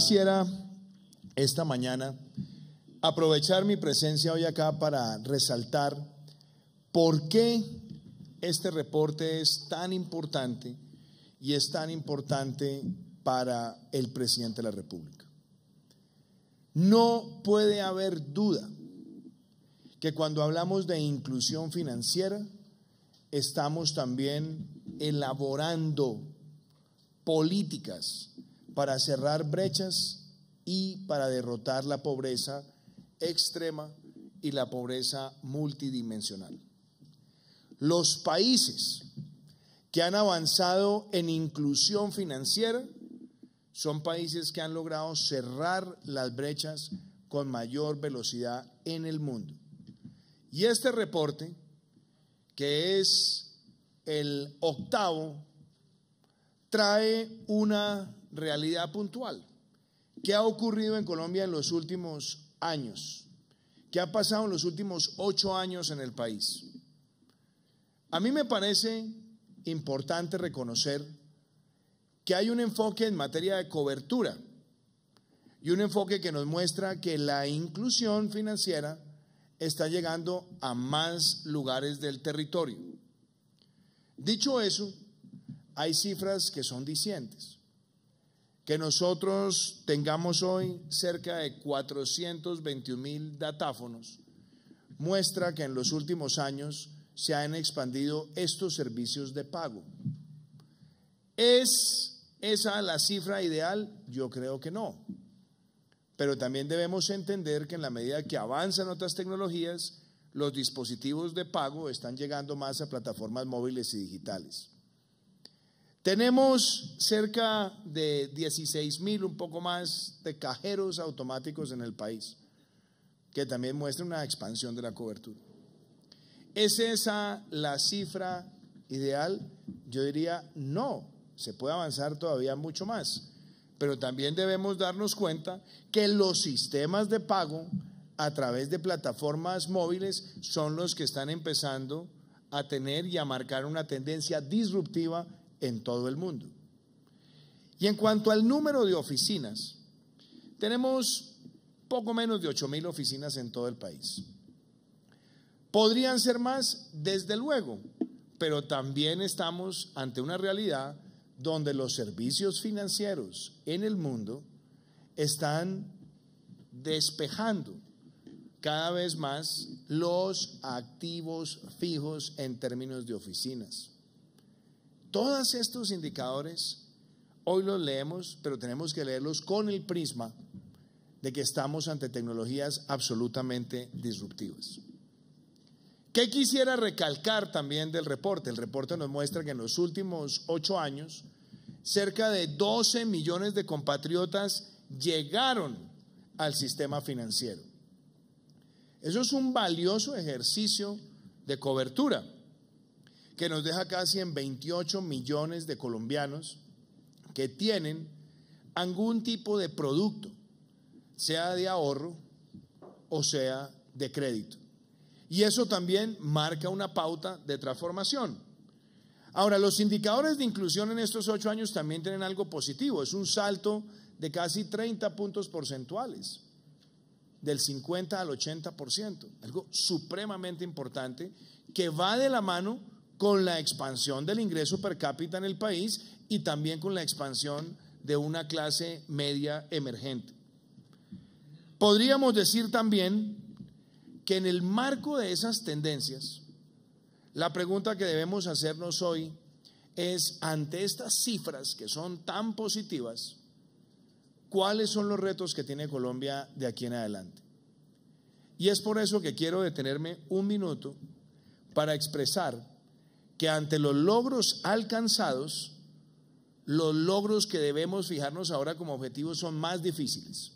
quisiera esta mañana aprovechar mi presencia hoy acá para resaltar por qué este reporte es tan importante y es tan importante para el presidente de la República. No puede haber duda que cuando hablamos de inclusión financiera, estamos también elaborando políticas para cerrar brechas y para derrotar la pobreza extrema y la pobreza multidimensional. Los países que han avanzado en inclusión financiera son países que han logrado cerrar las brechas con mayor velocidad en el mundo. Y este reporte, que es el octavo, trae una realidad puntual. ¿Qué ha ocurrido en Colombia en los últimos años? ¿Qué ha pasado en los últimos 8 años en el país? A mí me parece importante reconocer que hay un enfoque en materia de cobertura y un enfoque que nos muestra que la inclusión financiera está llegando a más lugares del territorio. Dicho eso, hay cifras que son dicientes. Que nosotros tengamos hoy cerca de 421,000 datáfonos muestra que en los últimos años se han expandido estos servicios de pago. ¿Es esa la cifra ideal? Yo creo que no. Pero también debemos entender que en la medida que avanzan otras tecnologías, los dispositivos de pago están llegando más a plataformas móviles y digitales. Tenemos cerca de 16,000, un poco más, de cajeros automáticos en el país, que también muestra una expansión de la cobertura. ¿Es esa la cifra ideal? Yo diría no, se puede avanzar todavía mucho más, pero también debemos darnos cuenta que los sistemas de pago a través de plataformas móviles son los que están empezando a tener y a marcar una tendencia disruptiva en todo el mundo. Y en cuanto al número de oficinas, tenemos poco menos de 8,000 oficinas en todo el país. ¿Podrían ser más? Desde luego, pero también estamos ante una realidad donde los servicios financieros en el mundo están despejando cada vez más los activos fijos en términos de oficinas. Todos estos indicadores hoy los leemos, pero tenemos que leerlos con el prisma de que estamos ante tecnologías absolutamente disruptivas. ¿Qué quisiera recalcar también del reporte? El reporte nos muestra que en los últimos 8 años, cerca de 12 millones de compatriotas llegaron al sistema financiero. Eso es un valioso ejercicio de cobertura que nos deja casi en 28 millones de colombianos que tienen algún tipo de producto, sea de ahorro o sea de crédito. Y eso también marca una pauta de transformación. Ahora, los indicadores de inclusión en estos 8 años también tienen algo positivo. Es un salto de casi 30 puntos porcentuales, del 50 al 80%, algo supremamente importante que va de la mano con la expansión del ingreso per cápita en el país y también con la expansión de una clase media emergente. Podríamos decir también que en el marco de esas tendencias, la pregunta que debemos hacernos hoy es, ante estas cifras que son tan positivas, ¿cuáles son los retos que tiene Colombia de aquí en adelante? Y es por eso que quiero detenerme un minuto para expresar que ante los logros alcanzados, los logros que debemos fijarnos ahora como objetivos son más difíciles.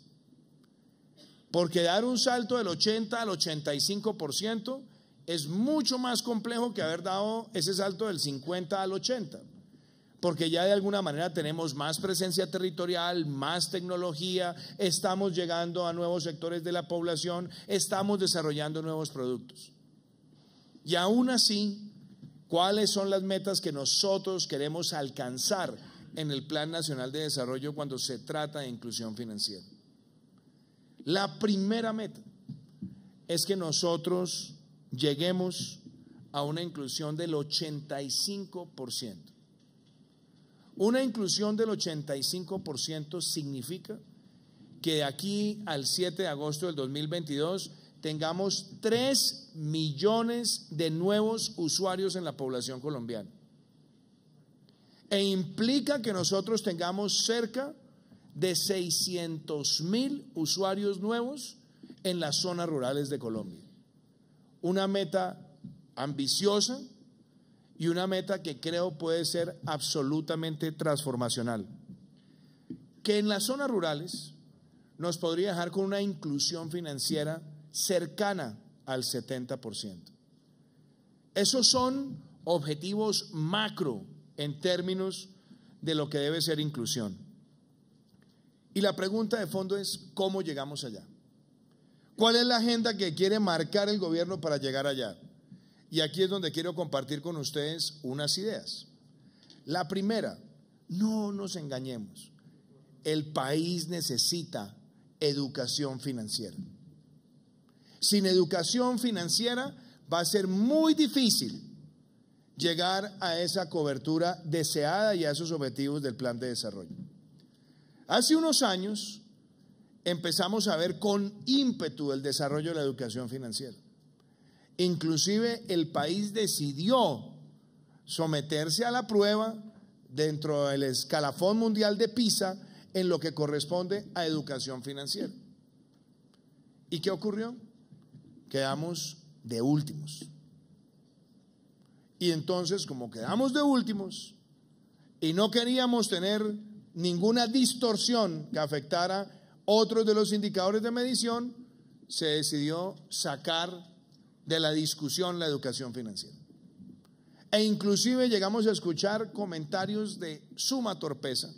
Porque dar un salto del 80 al 85% es mucho más complejo que haber dado ese salto del 50 al 80%. Porque ya de alguna manera tenemos más presencia territorial, más tecnología, estamos llegando a nuevos sectores de la población, estamos desarrollando nuevos productos. Y aún así, ¿cuáles son las metas que nosotros queremos alcanzar en el Plan Nacional de Desarrollo cuando se trata de inclusión financiera. La primera meta es que nosotros lleguemos a una inclusión del 85%. Una inclusión del 85% significa que de aquí al 7 de agosto del 2022 tengamos 3 millones de nuevos usuarios en la población colombiana. E implica que nosotros tengamos cerca de 600.000 usuarios nuevos en las zonas rurales de Colombia. Una meta ambiciosa y una meta que creo puede ser absolutamente transformacional. Que en las zonas rurales nos podría dejar con una inclusión financiera cercana al 70%. Esos son objetivos macro en términos de lo que debe ser inclusión. Y la pregunta de fondo es, ¿cómo llegamos allá? ¿Cuál es la agenda que quiere marcar el gobierno para llegar allá? Y aquí es donde quiero compartir con ustedes unas ideas. La primera, no nos engañemos, el país necesita educación financiera. Sin educación financiera va a ser muy difícil llegar a esa cobertura deseada y a esos objetivos del plan de desarrollo. Hace unos años empezamos a ver con ímpetu el desarrollo de la educación financiera. Inclusive el país decidió someterse a la prueba dentro del escalafón mundial de PISA en lo que corresponde a educación financiera. ¿Y qué ocurrió? Quedamos de últimos. Y entonces, como quedamos de últimos y no queríamos tener ninguna distorsión que afectara otros de los indicadores de medición, se decidió sacar de la discusión la educación financiera. E inclusive llegamos a escuchar comentarios de suma torpeza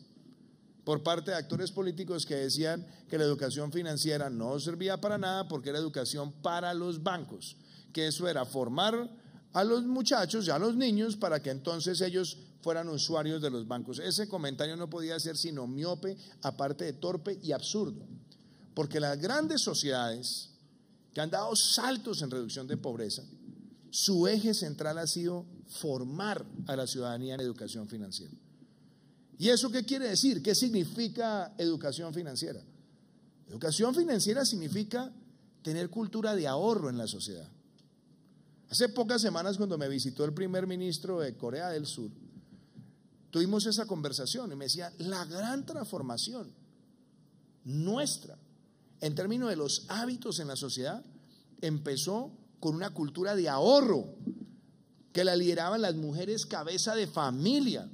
por parte de actores políticos que decían que la educación financiera no servía para nada porque era educación para los bancos, que eso era formar a los muchachos y a los niños para que entonces ellos fueran usuarios de los bancos. Ese comentario no podía ser sino miope, aparte de torpe y absurdo, porque las grandes sociedades que han dado saltos en reducción de pobreza, su eje central ha sido formar a la ciudadanía en educación financiera. ¿Y eso qué quiere decir? ¿Qué significa educación financiera? Educación financiera significa tener cultura de ahorro en la sociedad. Hace pocas semanas, cuando me visitó el primer ministro de Corea del Sur, tuvimos esa conversación y me decía, la gran transformación nuestra en términos de los hábitos en la sociedad empezó con una cultura de ahorro que la lideraban las mujeres cabeza de familia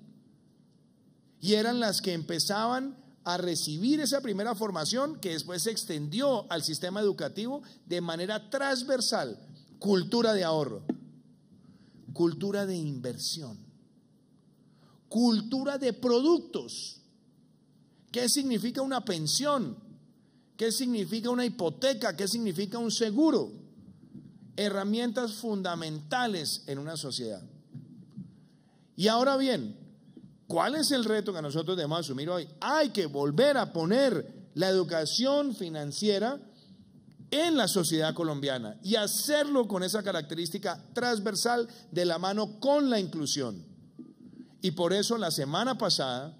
y eran las que empezaban a recibir esa primera formación que después se extendió al sistema educativo de manera transversal. Cultura de ahorro, cultura de inversión, cultura de productos. ¿Qué significa una pensión? ¿Qué significa una hipoteca? ¿Qué significa un seguro? Herramientas fundamentales en una sociedad. Y ahora bien, ¿cuál es el reto que nosotros debemos asumir hoy? Hay que volver a poner la educación financiera en la sociedad colombiana y hacerlo con esa característica transversal de la mano con la inclusión. Y por eso la semana pasada,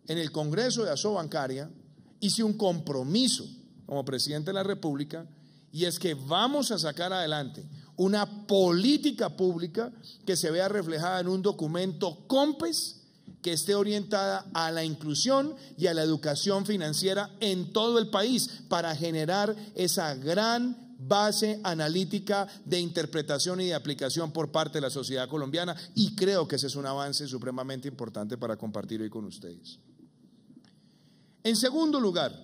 en el Congreso de Asobancaria, hice un compromiso como presidente de la República, y es que vamos a sacar adelante una política pública que se vea reflejada en un documento COMPES que esté orientada a la inclusión y a la educación financiera en todo el país para generar esa gran base analítica de interpretación y de aplicación por parte de la sociedad colombiana, y creo que ese es un avance supremamente importante para compartir hoy con ustedes. En segundo lugar,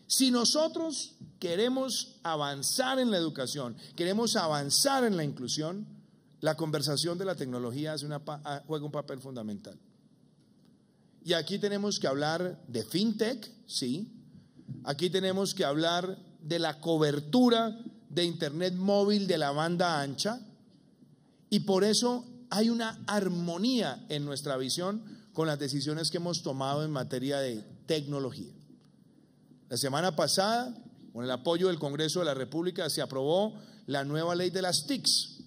si nosotros queremos avanzar en la educación, queremos avanzar en la inclusión, la conversación de la tecnología juega un papel fundamental. Y aquí tenemos que hablar de fintech, sí. Aquí tenemos que hablar de la cobertura de internet móvil de la banda ancha. Y por eso hay una armonía en nuestra visión con las decisiones que hemos tomado en materia de tecnología. La semana pasada, con el apoyo del Congreso de la República, se aprobó la nueva ley de las TICs,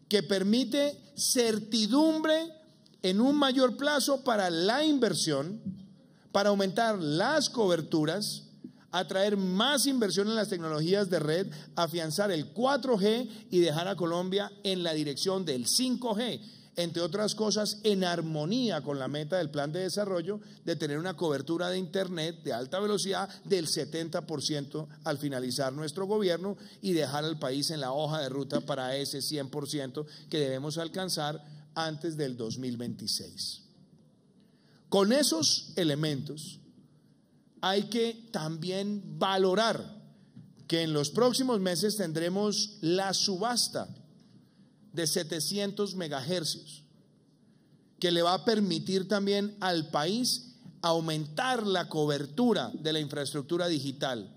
que permite certidumbre en un mayor plazo para la inversión, para aumentar las coberturas, atraer más inversión en las tecnologías de red, afianzar el 4G y dejar a Colombia en la dirección del 5G, entre otras cosas en armonía con la meta del plan de desarrollo de tener una cobertura de internet de alta velocidad del 70% al finalizar nuestro gobierno y dejar al país en la hoja de ruta para ese 100% que debemos alcanzar antes del 2026. Con esos elementos hay que también valorar que en los próximos meses tendremos la subasta de 700 megahercios, que le va a permitir también al país aumentar la cobertura de la infraestructura digital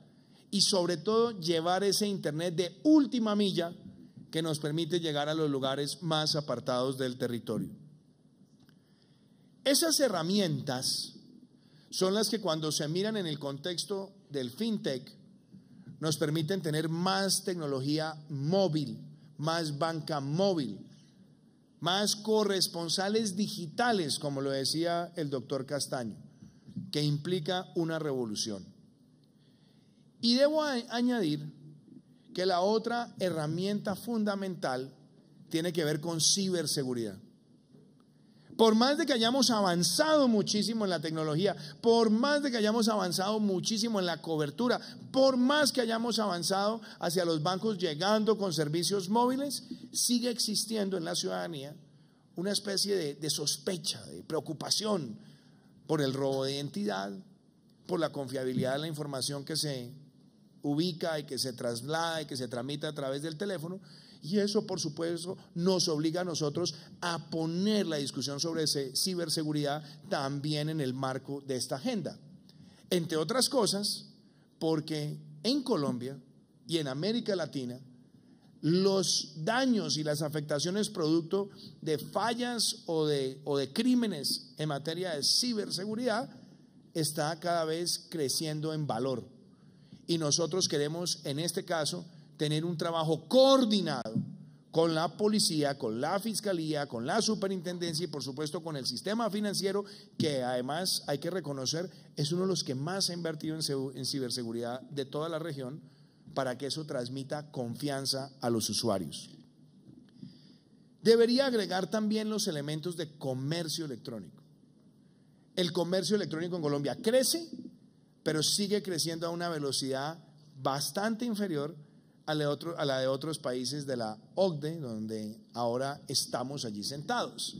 y sobre todo llevar ese internet de última milla que nos permite llegar a los lugares más apartados del territorio. Esas herramientas son las que, cuando se miran en el contexto del fintech, nos permiten tener más tecnología móvil, más banca móvil, más corresponsales digitales, como lo decía el doctor Castaño, que implica una revolución. Y debo añadir que la otra herramienta fundamental tiene que ver con ciberseguridad. Por más de que hayamos avanzado muchísimo en la tecnología, por más de que hayamos avanzado muchísimo en la cobertura, por más que hayamos avanzado hacia los bancos llegando con servicios móviles, sigue existiendo en la ciudadanía una especie de sospecha, de preocupación por el robo de identidad, por la confiabilidad de la información que se ubica y que se traslada y que se tramita a través del teléfono. Y eso, por supuesto, nos obliga a nosotros a poner la discusión sobre ciberseguridad también en el marco de esta agenda. Entre otras cosas, porque en Colombia y en América Latina, los daños y las afectaciones producto de fallas o de crímenes en materia de ciberseguridad está cada vez creciendo en valor. Y nosotros queremos, en este caso, tener un trabajo coordinado con la policía, con la fiscalía, con la superintendencia y por supuesto con el sistema financiero, que además hay que reconocer es uno de los que más ha invertido en ciberseguridad de toda la región, para que eso transmita confianza a los usuarios. Debería agregar también los elementos de comercio electrónico. El comercio electrónico en Colombia crece, pero sigue creciendo a una velocidad bastante inferior a la de otros países de la OCDE, donde ahora estamos allí sentados.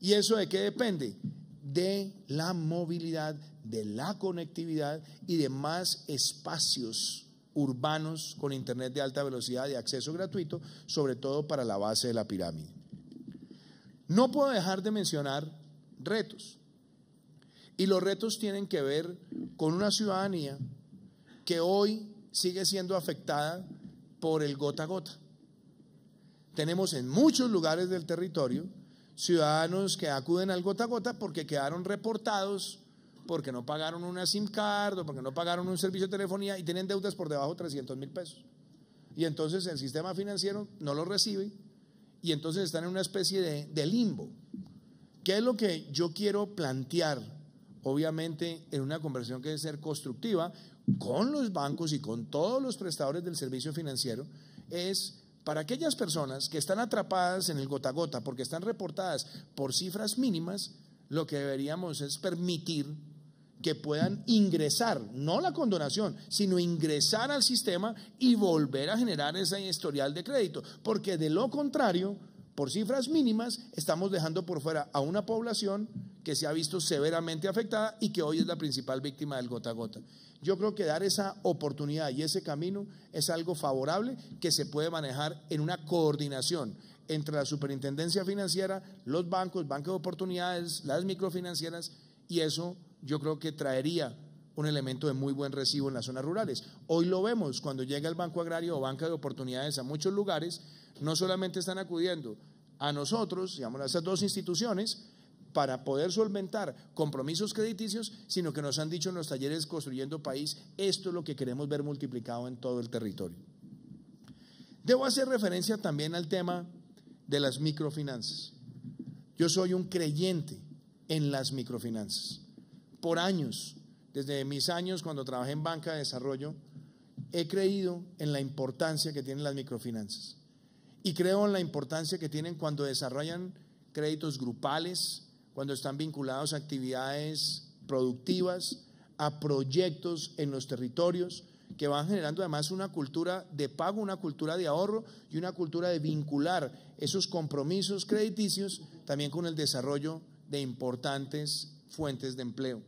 ¿Y eso de qué depende? De la movilidad, de la conectividad y de más espacios urbanos con internet de alta velocidad de acceso gratuito, sobre todo para la base de la pirámide. No puedo dejar de mencionar retos. Y los retos tienen que ver con una ciudadanía que hoy sigue siendo afectada por el gota a gota. Tenemos en muchos lugares del territorio ciudadanos que acuden al gota a gota porque quedaron reportados, porque no pagaron una SIM card o porque no pagaron un servicio de telefonía y tienen deudas por debajo de 300.000 pesos. Y entonces el sistema financiero no los recibe y entonces están en una especie de limbo. ¿Qué es lo que yo quiero plantear? Obviamente en una conversación que debe ser constructiva con los bancos y con todos los prestadores del servicio financiero, es para aquellas personas que están atrapadas en el gota a gota porque están reportadas por cifras mínimas, lo que deberíamos es permitir que puedan ingresar, no la condonación, sino ingresar al sistema y volver a generar ese historial de crédito, porque de lo contrario, por cifras mínimas, estamos dejando por fuera a una población que se ha visto severamente afectada y que hoy es la principal víctima del gota a gota. Yo creo que dar esa oportunidad y ese camino es algo favorable que se puede manejar en una coordinación entre la superintendencia financiera, los bancos, bancos de oportunidades, las microfinancieras, y eso yo creo que traería un elemento de muy buen recibo en las zonas rurales. Hoy lo vemos cuando llega el Banco Agrario o Banca de Oportunidades a muchos lugares, no solamente están acudiendo a nosotros, digamos a esas dos instituciones, para poder solventar compromisos crediticios, sino que nos han dicho en los talleres Construyendo País, esto es lo que queremos ver multiplicado en todo el territorio. Debo hacer referencia también al tema de las microfinanzas. Yo soy un creyente en las microfinanzas. Por años, desde mis años cuando trabajé en banca de desarrollo, he creído en la importancia que tienen las microfinanzas. Y creo en la importancia que tienen cuando desarrollan créditos grupales, cuando están vinculados a actividades productivas, a proyectos en los territorios, que van generando además una cultura de pago, una cultura de ahorro y una cultura de vincular esos compromisos crediticios también con el desarrollo de importantes fuentes de empleo.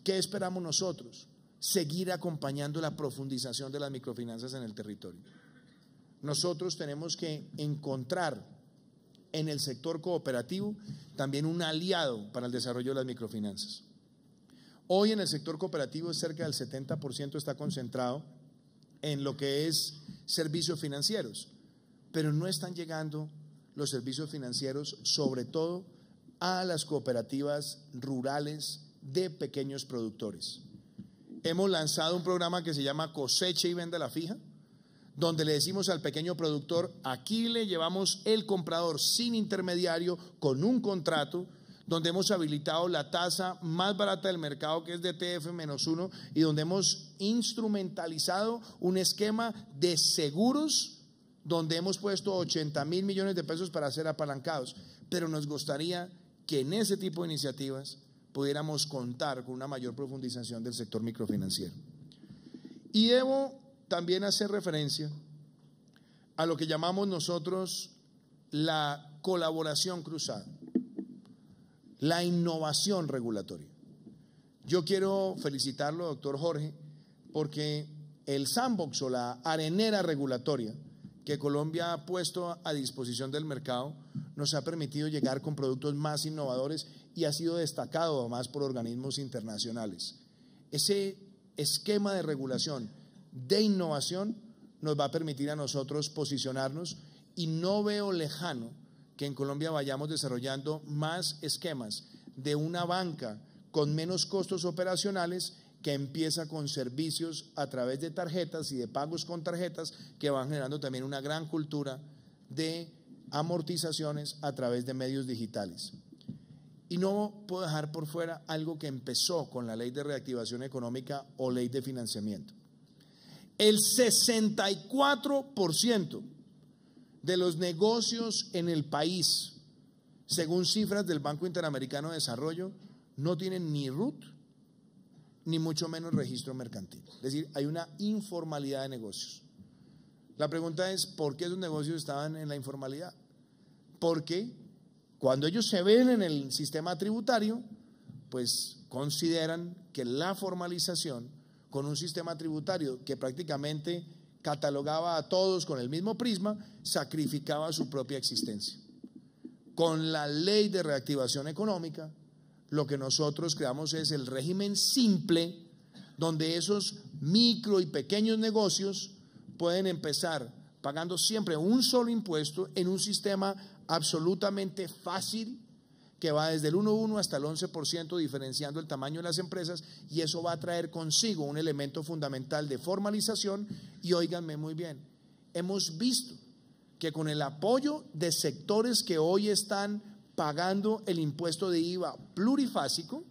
¿Qué esperamos nosotros? Seguir acompañando la profundización de las microfinanzas en el territorio. Nosotros tenemos que encontrar en el sector cooperativo también un aliado para el desarrollo de las microfinanzas. Hoy en el sector cooperativo cerca del 70% está concentrado en lo que es servicios financieros, pero no están llegando los servicios financieros sobre todo a las cooperativas rurales de pequeños productores. Hemos lanzado un programa que se llama Cosecha y Venta a la Fija, donde le decimos al pequeño productor, aquí le llevamos el comprador sin intermediario con un contrato, donde hemos habilitado la tasa más barata del mercado, que es de TF-1, y donde hemos instrumentalizado un esquema de seguros, donde hemos puesto 80.000 millones de pesos para ser apalancados. Pero nos gustaría que en ese tipo de iniciativas pudiéramos contar con una mayor profundización del sector microfinanciero. Y debo también hacer referencia a lo que llamamos nosotros la colaboración cruzada, la innovación regulatoria. Yo quiero felicitarlo, doctor Jorge, porque el sandbox o la arenera regulatoria que Colombia ha puesto a disposición del mercado nos ha permitido llegar con productos más innovadores y ha sido destacado además por organismos internacionales. Ese esquema de regulación de innovación nos va a permitir a nosotros posicionarnos y no veo lejano que en Colombia vayamos desarrollando más esquemas de una banca con menos costos operacionales que empieza con servicios a través de tarjetas y de pagos con tarjetas que van generando también una gran cultura de amortizaciones a través de medios digitales. Y no puedo dejar por fuera algo que empezó con la Ley de Reactivación Económica o Ley de Financiamiento. El 64% de los negocios en el país, según cifras del Banco Interamericano de Desarrollo, no tienen ni RUT, ni mucho menos registro mercantil. Es decir, hay una informalidad de negocios. La pregunta es, ¿por qué esos negocios estaban en la informalidad? Porque cuando ellos se ven en el sistema tributario, pues consideran que la formalización con un sistema tributario que prácticamente catalogaba a todos con el mismo prisma, sacrificaba su propia existencia. Con la Ley de Reactivación Económica, lo que nosotros creamos es el régimen simple, donde esos micro y pequeños negocios pueden empezar pagando siempre un solo impuesto en un sistema absolutamente fácil, que va desde el 1,1 hasta el 11%, diferenciando el tamaño de las empresas, y eso va a traer consigo un elemento fundamental de formalización. Y óiganme muy bien, hemos visto que con el apoyo de sectores que hoy están pagando el impuesto de IVA plurifásico,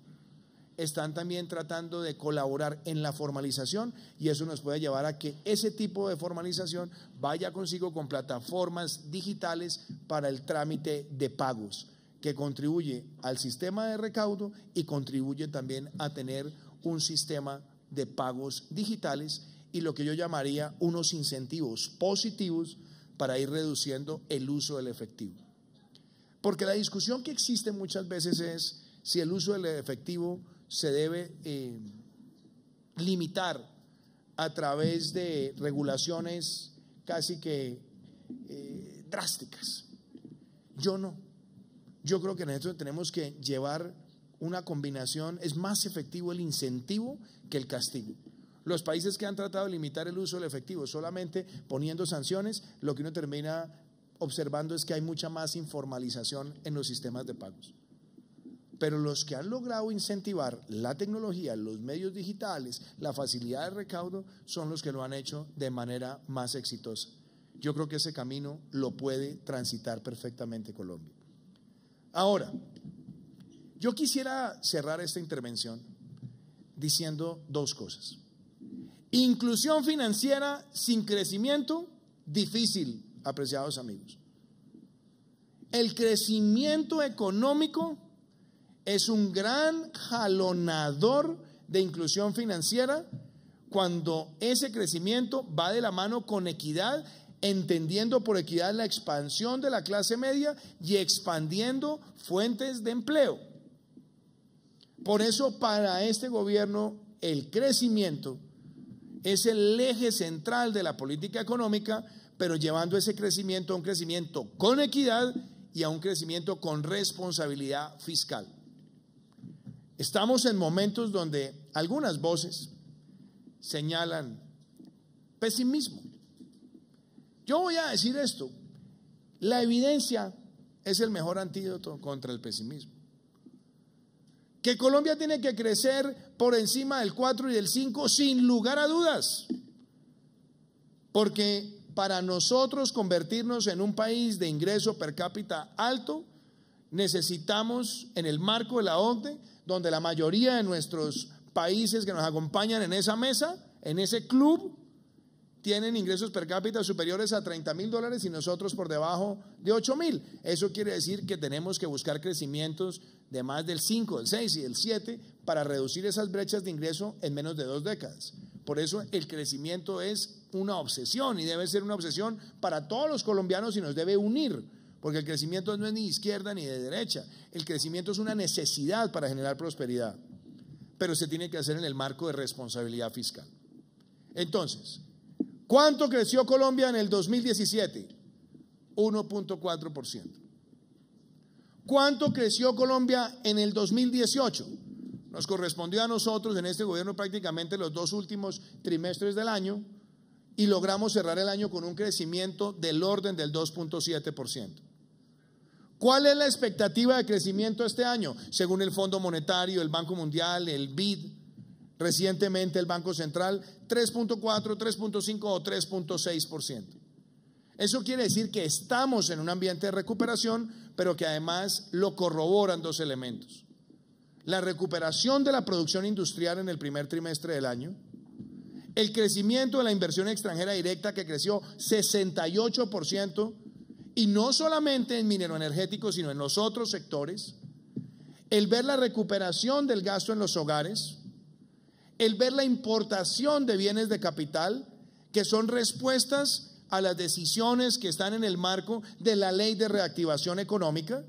están también tratando de colaborar en la formalización, y eso nos puede llevar a que ese tipo de formalización vaya consigo con plataformas digitales para el trámite de pagos, que contribuye al sistema de recaudo y contribuye también a tener un sistema de pagos digitales y lo que yo llamaría unos incentivos positivos para ir reduciendo el uso del efectivo. Porque la discusión que existe muchas veces es si el uso del efectivo se debe limitar a través de regulaciones casi que drásticas. Yo no. Yo creo que nosotros tenemos que llevar una combinación, es más efectivo el incentivo que el castigo. Los países que han tratado de limitar el uso del efectivo solamente poniendo sanciones, lo que uno termina observando es que hay mucha más informalización en los sistemas de pagos. Pero los que han logrado incentivar la tecnología, los medios digitales, la facilidad de recaudo, son los que lo han hecho de manera más exitosa. Yo creo que ese camino lo puede transitar perfectamente Colombia. Ahora, yo quisiera cerrar esta intervención diciendo dos cosas. Inclusión financiera sin crecimiento, difícil, apreciados amigos. El crecimiento económico es un gran jalonador de inclusión financiera cuando ese crecimiento va de la mano con equidad, entendiendo por equidad la expansión de la clase media y expandiendo fuentes de empleo. Por eso para este gobierno el crecimiento es el eje central de la política económica, pero llevando ese crecimiento a un crecimiento con equidad y a un crecimiento con responsabilidad fiscal. Estamos en momentos donde algunas voces señalan pesimismo. Yo voy a decir esto: la evidencia es el mejor antídoto contra el pesimismo. Que Colombia tiene que crecer por encima del 4 y del 5 sin lugar a dudas, porque para nosotros convertirnos en un país de ingreso per cápita alto, necesitamos, en el marco de la OCDE, donde la mayoría de nuestros países que nos acompañan en esa mesa, en ese club, tienen ingresos per cápita superiores a $30,000 y nosotros por debajo de 8,000. Eso quiere decir que tenemos que buscar crecimientos de más del 5, del 6 y del 7 para reducir esas brechas de ingreso en menos de 2 décadas. Por eso el crecimiento es una obsesión y debe ser una obsesión para todos los colombianos y nos debe unir, porque el crecimiento no es ni de izquierda ni de derecha. El crecimiento es una necesidad para generar prosperidad, pero se tiene que hacer en el marco de responsabilidad fiscal. Entonces, ¿cuánto creció Colombia en el 2017? 1.4%. ¿Cuánto creció Colombia en el 2018? Nos correspondió a nosotros en este gobierno prácticamente los 2 últimos trimestres del año y logramos cerrar el año con un crecimiento del orden del 2.7%. ¿Cuál es la expectativa de crecimiento este año? Según el Fondo Monetario, el Banco Mundial, el BID, recientemente el Banco Central, 3.4, 3.5 o 3.6%. Eso quiere decir que estamos en un ambiente de recuperación, pero que además lo corroboran 2 elementos. La recuperación de la producción industrial en el primer trimestre del año, el crecimiento de la inversión extranjera directa que creció 68%, y no solamente en mineroenergéticos, sino en los otros sectores, el ver la recuperación del gasto en los hogares, el ver la importación de bienes de capital, que son respuestas a las decisiones que están en el marco de la Ley de Reactivación Económica,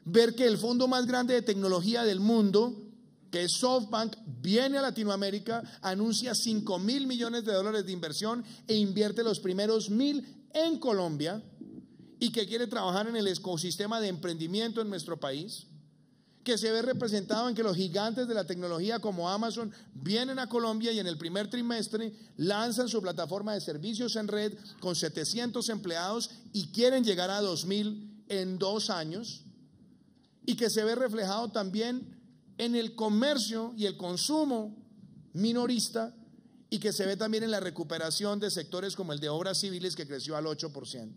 ver que el fondo más grande de tecnología del mundo, que es SoftBank, viene a Latinoamérica, anuncia $5,000 millones de inversión e invierte los primeros 1,000 en Colombia, y que quiere trabajar en el ecosistema de emprendimiento en nuestro país, que se ve representado en que los gigantes de la tecnología como Amazon vienen a Colombia y en el primer trimestre lanzan su plataforma de servicios en red con 700 empleados y quieren llegar a 2,000 en 2 años, y que se ve reflejado también en el comercio y el consumo minorista, y que se ve también en la recuperación de sectores como el de obras civiles, que creció al 8%.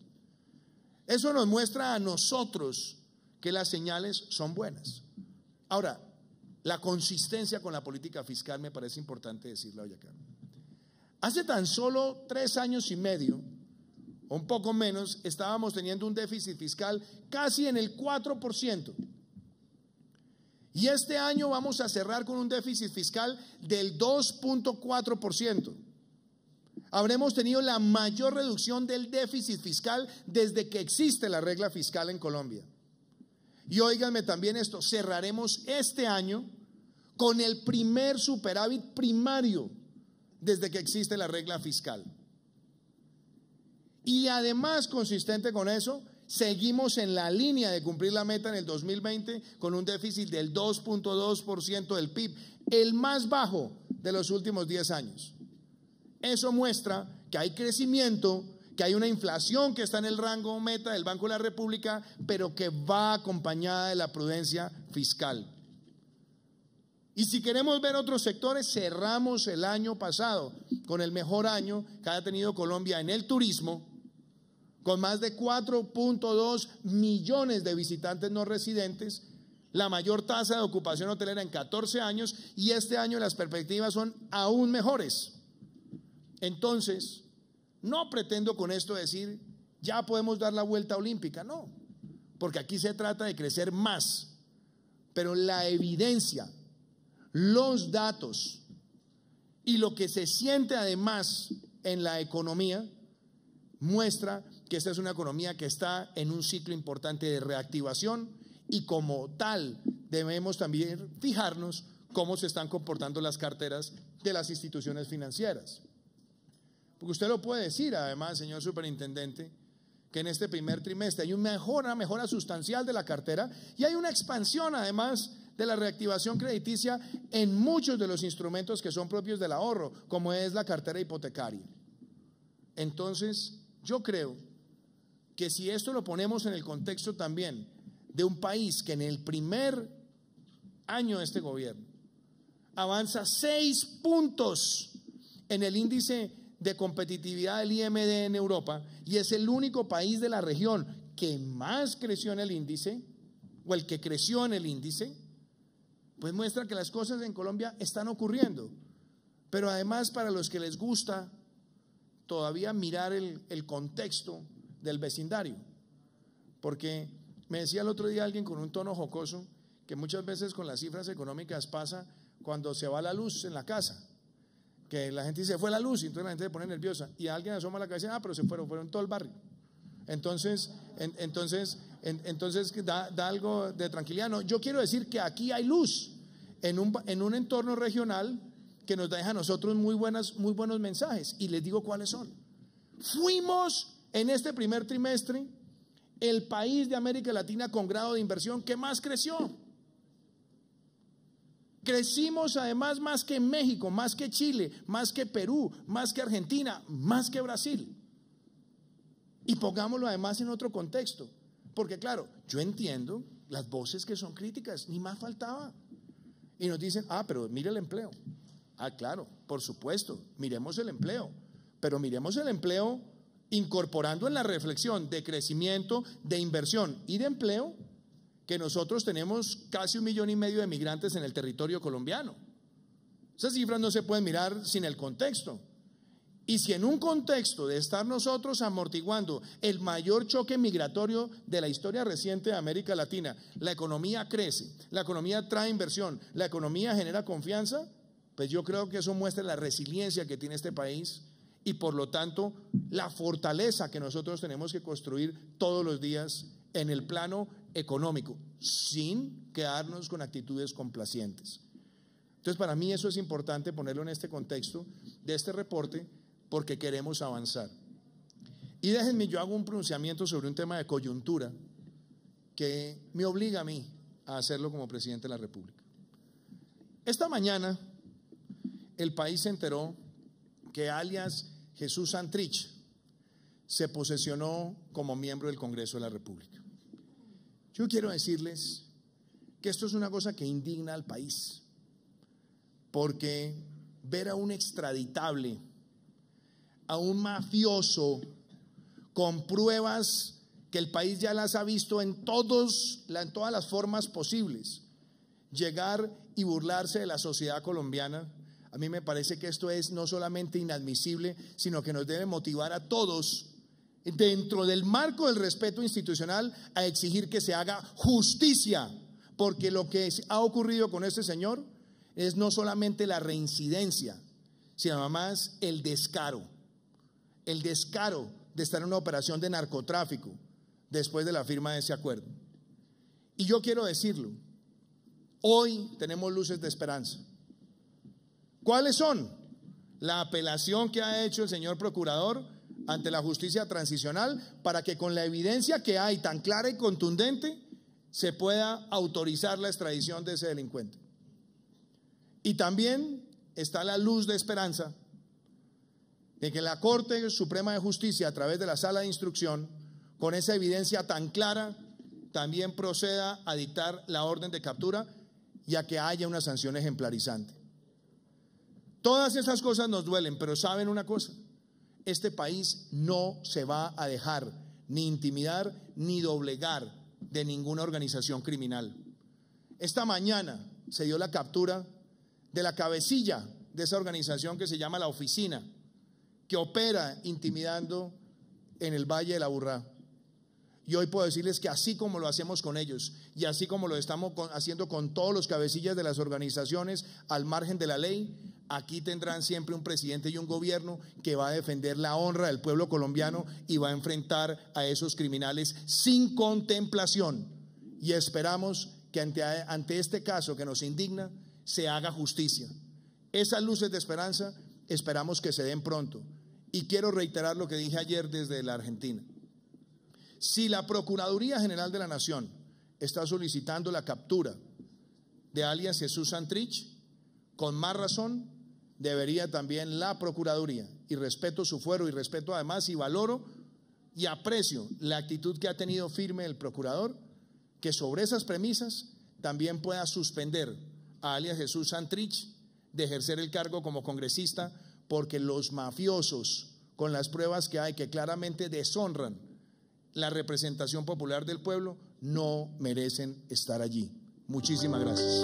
Eso nos muestra a nosotros que las señales son buenas. Ahora, la consistencia con la política fiscal me parece importante decirla hoy acá. Hace tan solo 3 años y medio, o un poco menos, estábamos teniendo un déficit fiscal casi en el 4%. Y este año vamos a cerrar con un déficit fiscal del 2.4%. Habremos tenido la mayor reducción del déficit fiscal desde que existe la regla fiscal en Colombia. Y óiganme también esto: cerraremos este año con el primer superávit primario desde que existe la regla fiscal. Y además, consistente con eso, seguimos en la línea de cumplir la meta en el 2020 con un déficit del 2.2% del PIB, el más bajo de los últimos 10 años. Eso muestra que hay crecimiento, que hay una inflación que está en el rango meta del Banco de la República, pero que va acompañada de la prudencia fiscal. Y si queremos ver otros sectores, cerramos el año pasado con el mejor año que ha tenido Colombia en el turismo, con más de 4.2 millones de visitantes no residentes, la mayor tasa de ocupación hotelera en 14 años, y este año las perspectivas son aún mejores. Entonces, no pretendo con esto decir ya podemos dar la vuelta olímpica, no, porque aquí se trata de crecer más, pero la evidencia, los datos y lo que se siente además en la economía muestra que esta es una economía que está en un ciclo importante de reactivación, y como tal debemos también fijarnos cómo se están comportando las carteras de las instituciones financieras. Porque usted lo puede decir además, señor superintendente, que en este primer trimestre hay una mejora sustancial de la cartera, y hay una expansión además de la reactivación crediticia en muchos de los instrumentos que son propios del ahorro, como es la cartera hipotecaria. Entonces, yo creo que si esto lo ponemos en el contexto también de un país que en el primer año de este gobierno avanza 6 puntos en el índice de competitividad del IMD en Europa, y es el único país de la región que más creció en el índice, o el que creció en el índice, pues muestra que las cosas en Colombia están ocurriendo. Pero además, para los que les gusta todavía mirar el contexto del vecindario, porque me decía el otro día alguien con un tono jocoso que muchas veces con las cifras económicas pasa cuando se va la luz en la casa, que la gente dice fue la luz, y entonces la gente se pone nerviosa, y alguien asoma la cabeza y dice pero se fueron todo el barrio. Entonces da algo de tranquilidad. No, yo quiero decir que aquí hay luz en un entorno regional que nos deja a nosotros muy buenos mensajes, y les digo cuáles son. Fuimos en este primer trimestre el país de América Latina con grado de inversión que más creció. Crecimos además más que México, más que Chile, más que Perú, más que Argentina, más que Brasil. Y pongámoslo además en otro contexto, porque claro, yo entiendo las voces que son críticas, ni más faltaba. Y nos dicen, pero mire el empleo. Claro, por supuesto, miremos el empleo, pero miremos el empleo incorporando en la reflexión de crecimiento, de inversión y de empleo, que nosotros tenemos casi 1,5 millones de migrantes en el territorio colombiano. Esas cifras no se pueden mirar sin el contexto. Y si en un contexto de estar nosotros amortiguando el mayor choque migratorio de la historia reciente de América Latina, la economía crece, la economía trae inversión, la economía genera confianza, pues yo creo que eso muestra la resiliencia que tiene este país, y por lo tanto la fortaleza que nosotros tenemos que construir todos los días en el plano económico, sin quedarnos con actitudes complacientes. Entonces, para mí eso es importante ponerlo en este contexto de este reporte, porque queremos avanzar. Y déjenme, yo hago un pronunciamiento sobre un tema de coyuntura que me obliga a mí a hacerlo como presidente de la República. Esta mañana el país se enteró que alias Jesús Santrich se posesionó como miembro del Congreso de la República. Yo quiero decirles que esto es una cosa que indigna al país, porque ver a un extraditable, a un mafioso con pruebas que el país ya las ha visto en todas las formas posibles, llegar y burlarse de la sociedad colombiana, a mí me parece que esto es no solamente inadmisible, sino que nos debe motivar a todos, dentro del marco del respeto institucional, a exigir que se haga justicia, porque lo que ha ocurrido con este señor es no solamente la reincidencia, sino además el descaro de estar en una operación de narcotráfico después de la firma de ese acuerdo. Y yo quiero decirlo, hoy tenemos luces de esperanza. ¿Cuáles son? La apelación que ha hecho el señor procurador ante la justicia transicional para que con la evidencia que hay tan clara y contundente se pueda autorizar la extradición de ese delincuente. Y también está la luz de esperanza de que la Corte Suprema de Justicia, a través de la Sala de Instrucción, con esa evidencia tan clara, también proceda a dictar la orden de captura y a que haya una sanción ejemplarizante. Todas esas cosas nos duelen, pero ¿saben una cosa? Este país no se va a dejar ni intimidar ni doblegar de ninguna organización criminal. Esta mañana se dio la captura de la cabecilla de esa organización que se llama La Oficina, que opera intimidando en el Valle del Aburrá. Y hoy puedo decirles que así como lo hacemos con ellos y así como lo estamos haciendo con todos los cabecillas de las organizaciones al margen de la ley, aquí tendrán siempre un presidente y un gobierno que va a defender la honra del pueblo colombiano y va a enfrentar a esos criminales sin contemplación. Y esperamos que ante este caso que nos indigna se haga justicia. Esas luces de esperanza esperamos que se den pronto. Y quiero reiterar lo que dije ayer desde la Argentina. Si la Procuraduría General de la Nación está solicitando la captura de alias Jesús Santrich, con más razón debería también la Procuraduría, y respeto su fuero y respeto además y valoro y aprecio la actitud que ha tenido firme el procurador, que sobre esas premisas también pueda suspender a alias Jesús Santrich de ejercer el cargo como congresista, porque los mafiosos, con las pruebas que hay que claramente deshonran la representación popular del pueblo, no merecen estar allí. Muchísimas gracias.